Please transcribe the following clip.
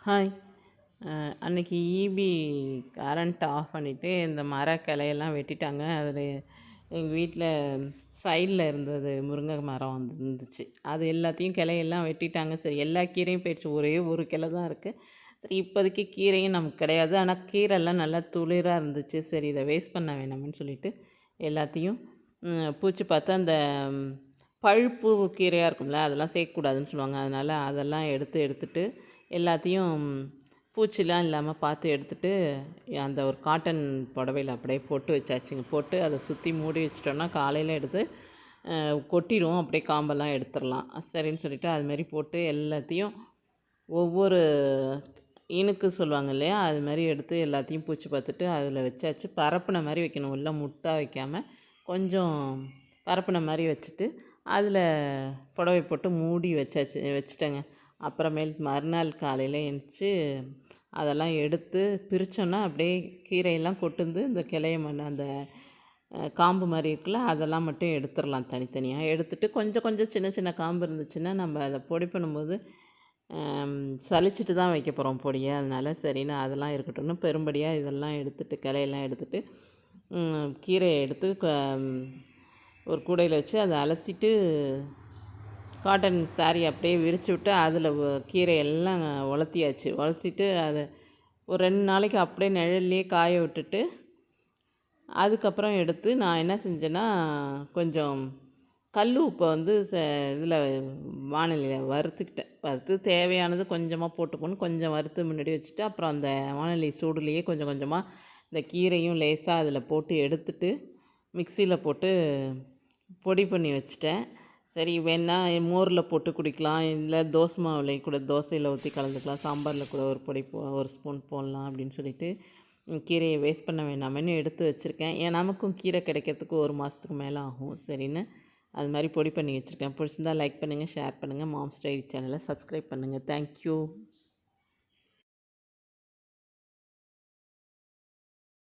Hi. அன்னைக்கு EB current off பண்ணிவிட்டு இந்த மர கிளையெல்லாம் வெட்டிட்டாங்க. அதில் எங்கள் வீட்டில் சைடில் இருந்தது முருங்கை மரம் இருந்துச்சு. அது எல்லாத்தையும் கிளையெல்லாம் வெட்டிட்டாங்க. சரி, எல்லா கீரையும் போயிடுச்சு. ஒரே ஒரு கிளை தான் இருக்குது. சரி, இப்போதைக்கு கீரையும் நமக்கு கிடையாது. ஆனால் கீரைலாம் நல்லா துளிராக இருந்துச்சு. சரி, இதை வேஸ்ட் பண்ண வேணாம்னு சொல்லிட்டு எல்லாத்தையும் பூச்சி பார்த்து அந்த பழுப்பு கீரையாக இருக்கும்ல, அதெல்லாம் சேர்க்கக்கூடாதுன்னு சொல்லுவாங்க. அதனால் அதெல்லாம் எடுத்துட்டு எல்லாத்தையும் பூச்சிலாம் இல்லாமல் பார்த்து எடுத்துட்டு அந்த ஒரு காட்டன் புடவையில அப்படியே போட்டு வச்சாச்சுங்க. போட்டு அதை சுற்றி மூடி வச்சிட்டோம்னா காலையில் எடுத்து கொட்டிடும். அப்படியே காம்பெல்லாம் எடுத்துடலாம். சரின்னு சொல்லிவிட்டு அதுமாரி போட்டு எல்லாத்தையும் ஒவ்வொரு இனுக்கு சொல்லுவாங்க இல்லையா, அது மாதிரி எடுத்து எல்லாத்தையும் பூச்சி பார்த்துட்டு அதில் வச்சாச்சு. பரப்புன மாதிரி வைக்கணும், உள்ள முட்டாக வைக்காமல் கொஞ்சம் பரப்புன மாதிரி வச்சுட்டு அதில் புடவை போட்டு மூடி வச்சுட்டேங்க. அப்புறமேல் மறுநாள் காலையில் எழுந்திரிச்சி அதெல்லாம் எடுத்து பிரித்தோன்னா அப்படியே கீரையெல்லாம் கொட்டுந்து இந்த கிளைய அந்த காம்பு மாதிரி இருக்குல்ல, அதெல்லாம் மட்டும் எடுத்துடலாம் தனித்தனியாக. எடுத்துட்டு கொஞ்சம் கொஞ்சம் சின்ன சின்ன காம்பு இருந்துச்சுன்னா நம்ம அதை பொடி பண்ணும்போது சலிச்சிட்டு தான் வைக்க போகிறோம் பொடியை. அதனால் சரின்னு அதெல்லாம் இருக்கட்டும்னு பெரும்படியாக இதெல்லாம் எடுத்துட்டு கிளையெல்லாம் எடுத்துட்டு கீரையை எடுத்து ஒரு கூடையில் வச்சு அதை அலசிட்டு காட்டன் சாரீ அப்படியே விரித்து விட்டு அதில் கீரையெல்லாம் உலர்த்திட்டு அதை ஒரு 2 நாளைக்கு அப்படியே நிழல்லையே காய விட்டுட்டு அதுக்கப்புறம் எடுத்து நான் என்ன செஞ்சேன்னா, கொஞ்சம் கல் உப்பை வந்து இதில் வாணலியில் வறுத்து தேவையானது கொஞ்சமாக போட்டுக்கணும். கொஞ்சம் வறுத்து முன்னாடி வச்சுட்டு அப்புறம் அந்த வாணலி சூடுலேயே கொஞ்சம் கொஞ்சமாக இந்த கீரையும் லேசாக அதில் போட்டு எடுத்துட்டு மிக்சியில் போட்டு பொடி பண்ணி வச்சுட்டேன். சரி, வேணால் மோரில் போட்டு குடிக்கலாம், இல்லை தோசை மாவுலேயே கூட தோசையில் ஊற்றி கலந்துக்கலாம், சாம்பாரில் கூட ஒரு ஸ்பூன் போடலாம் அப்படின்னு சொல்லிட்டு கீரையை வேஸ்ட் பண்ண வேண்டாமேன்னு எடுத்து வச்சுருக்கேன். நமக்கும் கீரை கிடைக்கிறதுக்கு 1 மாதத்துக்கு மேலே ஆகும். சரின்னு அது மாதிரி பொடி பண்ணி வச்சுருக்கேன். பிடிச்சிருந்தால் லைக் பண்ணுங்கள், ஷேர் பண்ணுங்கள். மாம்ஸ் டைரி சேனலை சப்ஸ்கிரைப் பண்ணுங்கள். தேங்க்யூ.